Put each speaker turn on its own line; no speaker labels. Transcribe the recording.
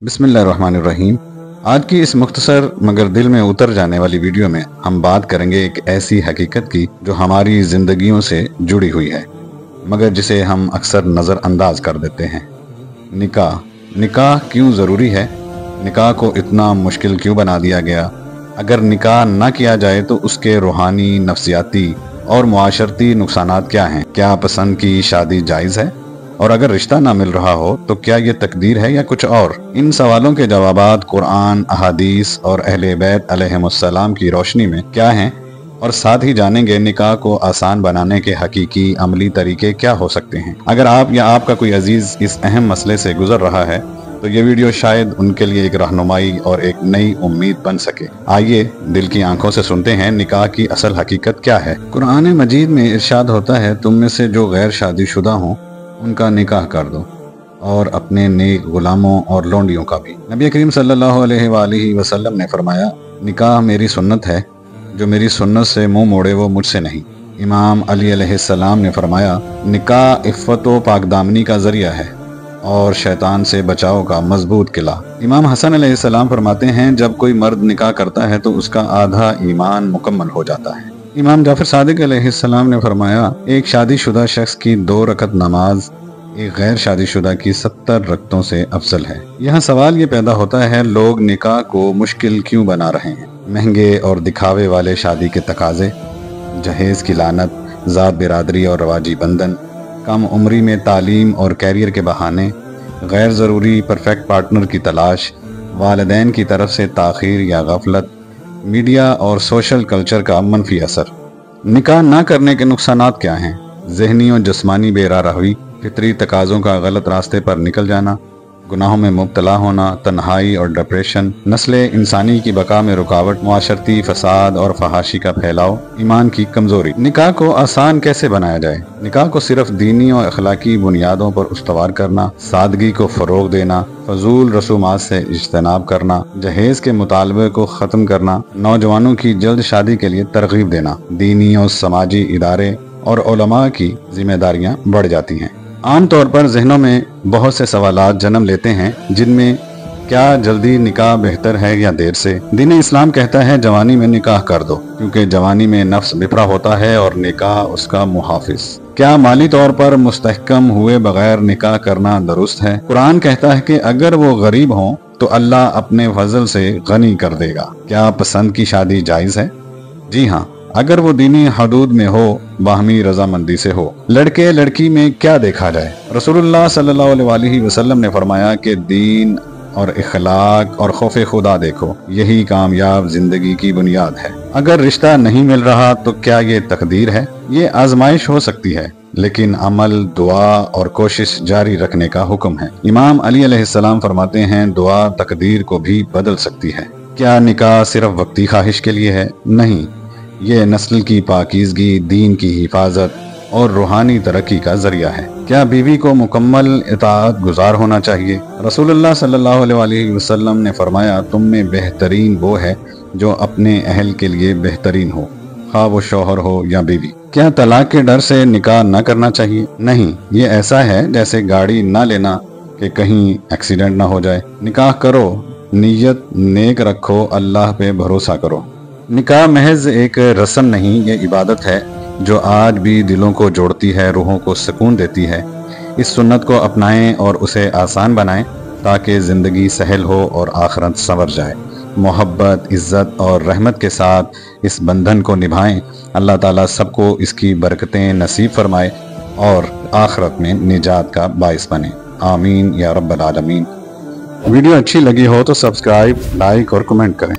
बिस्मिल्लाहिर्रहमानिर्रहीम। आज की इस मुख्तसर मगर दिल में उतर जाने वाली वीडियो में हम बात करेंगे एक ऐसी हकीकत की जो हमारी ज़िंदगियों से जुड़ी हुई है मगर जिसे हम अक्सर नज़रअंदाज कर देते हैं। निकाह। निकाह क्यों ज़रूरी है? निकाह को इतना मुश्किल क्यों बना दिया गया? अगर निकाह ना किया जाए तो उसके रूहानी, नफ्सियाती और मुआशरती नुकसानात क्या हैं? क्या पसंद की शादी जायज़ है? और अगर रिश्ता ना मिल रहा हो तो क्या ये तकदीर है या कुछ और? इन सवालों के जवाबात कुरान, अहादीस और अहले बैत अलैहिमुस्सलाम की रोशनी में क्या हैं, और साथ ही जानेंगे निकाह को आसान बनाने के हकीकी अमली तरीके क्या हो सकते हैं। अगर आप या आपका कोई अजीज इस अहम मसले से गुजर रहा है तो ये वीडियो शायद उनके लिए एक रहनुमाई और एक नई उम्मीद बन सके। आइए दिल की आंखों से सुनते हैं निकाह की असल हकीकत क्या है। कुरान मजीद में इरशाद होता है, तुम में से जो गैर शादीशुदा हों उनका निकाह कर दो और अपने नेक गुलामों और लौंडियों का भी। नबी करीम सल्लल्लाहु अलैहि वसल्लम ने फरमाया, निकाह मेरी सुन्नत है, जो मेरी सुन्नत से मुंह मोड़े वो मुझसे नहीं। इमाम अली अलैहिस्सलाम ने फरमाया, निकाह इफ़्फ़त व पाकदामनी का ज़रिया है और शैतान से बचाव का मजबूत किला। इमाम हसन अलैहिस्सलाम फरमाते हैं, जब कोई मर्द निकाह करता है तो उसका आधा ईमान मुकम्मल हो जाता है। इमाम जाफर सादिक अलैहिस्सलाम ने फरमाया, एक शादीशुदा शख्स की 2 रकत नमाज एक गैर शादीशुदा की 70 रकतों से अफजल है। यहाँ सवाल ये पैदा होता है, लोग निकाह को मुश्किल क्यों बना रहे हैं? महंगे और दिखावे वाले शादी के तकाजे, जहेज की लानत, ज़ात बिरादरी और रवाजी बंधन, कम उम्री में तालीम और कैरियर के बहाने, गैर ज़रूरी परफेक्ट पार्टनर की तलाश, वालिदैन की तरफ से ताख़ीर या गफलत, मीडिया और सोशल कल्चर का मनफी असर। निकाह ना करने के नुकसानात क्या हैं? ज़हनी और जिस्मानी बेरारवी, फितरी तकाज़ों का गलत रास्ते पर निकल जाना, गुनाहों में मुब्तला होना, तन्हाई और डिप्रेशन, नस्ले इंसानी की बका में रुकावट, मुआशरती फसाद और फहाशी का फैलाव, ईमान की कमज़ोरी। निकाह को आसान कैसे बनाया जाए? निकाह को सिर्फ दीनी और अखलाकी बुनियादों पर उस्तवार करना, सादगी को फ़रोग देना, फजूल रसूमात से इज्तनाब करना, जहेज के मुतालबे को ख़त्म करना, नौजवानों की जल्द शादी के लिए तरगीब देना, दीनी और समाजी इदारे और उलमा की जिम्मेदारियाँ बढ़ जाती हैं। आम तौर पर जहनों में बहुत से सवालात जन्म लेते हैं, जिनमें क्या जल्दी निकाह बेहतर है या देर से? दीन इस्लाम कहता है, जवानी में निकाह कर दो, क्योंकि जवानी में नफ्स बिफरा होता है और निकाह उसका मुहाफिज। क्या माली तौर पर मुस्तहकम हुए बगैर निकाह करना दुरुस्त है? कुरान कहता है कि अगर वो गरीब हों तो अल्लाह अपने फजल से गनी कर देगा। क्या पसंद की शादी जायज़ है? जी हाँ, अगर वो दीनी हदूद में हो, बाहमी रजामंदी से हो। लड़के लड़की में क्या देखा जाए? रसूलुल्लाह सल्लल्लाहु अलैहि वसल्लम ने फरमाया कि दीन और इखलाक और खौफ खुदा देखो, यही कामयाब जिंदगी की बुनियाद है। अगर रिश्ता नहीं मिल रहा तो क्या ये तकदीर है? ये आजमाइश हो सकती है, लेकिन अमल, दुआ और कोशिश जारी रखने का हुक्म है। इमाम अली अलैहिस्सलाम फरमाते हैं, दुआ तकदीर को भी बदल सकती है। क्या निकाह सिर्फ वक्ती ख्वाहिश के लिए है? नहीं, ये नस्ल की पाकीज़गी, दीन की हिफाजत और रूहानी तरक्की का जरिया है। क्या बीवी को मुकम्मल इताअत गुजार होना चाहिए? रसूलुल्लाह सल्लल्लाहु अलैहि वसल्लम ने फरमाया, तुम में बेहतरीन वो है जो अपने अहल के लिए बेहतरीन हो, खा वो शौहर हो या बीवी। क्या तलाक के डर से निकाह न करना चाहिए? नहीं, ये ऐसा है जैसे गाड़ी ना लेना कि कहीं एक्सीडेंट ना हो जाए। निकाह करो, नीयत नेक रखो, अल्लाह पे भरोसा करो। निकाह महज एक रस्म नहीं, ये इबादत है जो आज भी दिलों को जोड़ती है, रूहों को सुकून देती है। इस सुन्नत को अपनाएं और उसे आसान बनाएं ताकि ज़िंदगी सहल हो और आखिरत संवर जाए। मोहब्बत, इज़्ज़त और रहमत के साथ इस बंधन को निभाएं। अल्लाह ताला सबको इसकी बरकतें नसीब फरमाए और आखिरत में निजात का बाइस बने। आमीन या रब्बल आलमीन। वीडियो अच्छी लगी हो तो सब्सक्राइब, लाइक और कमेंट करें।